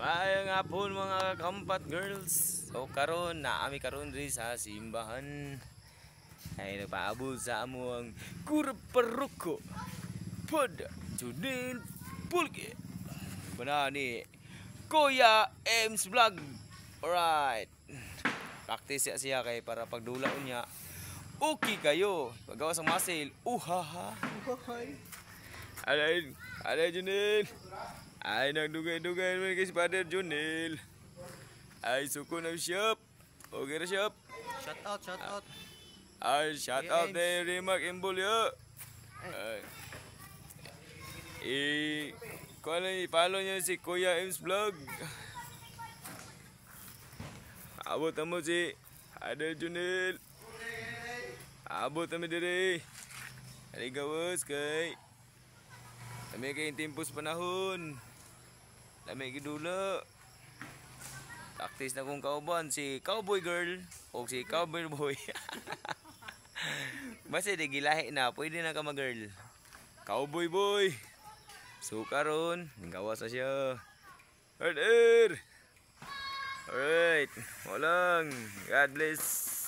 Maayong hapon mga kampat girls. So karon naami karon diri sa simbahan. Ay nagpaabot sa amo ang kurparuko. Pod Junil Pulge. Banani Kuya Ems Vlog. Alright. Practice siya kay para pagdula niya. Okay kayo. Paggawa sa muscle. Uhaha. Alay Junil. Ay nagdugay-dugay naman kay si Father Junil. Ay suko na shop. Okay na shop. Shout out. Ay shout out kay Rimac Imbulyo. Follow niyo si Kuya Ems Vlog. Abot mo si Father Junil. Abot kami diri. Ari gawas kay kami kay timpos panahon. Lami gidula. Taktis na kong kauban si Cowboy Girl o si Cowboy Boy. Basta di gilahi na, pwede na ka mag-girl. Cowboy Boy. Sukaron, gawas na siya. Order. Alright, walang. God bless.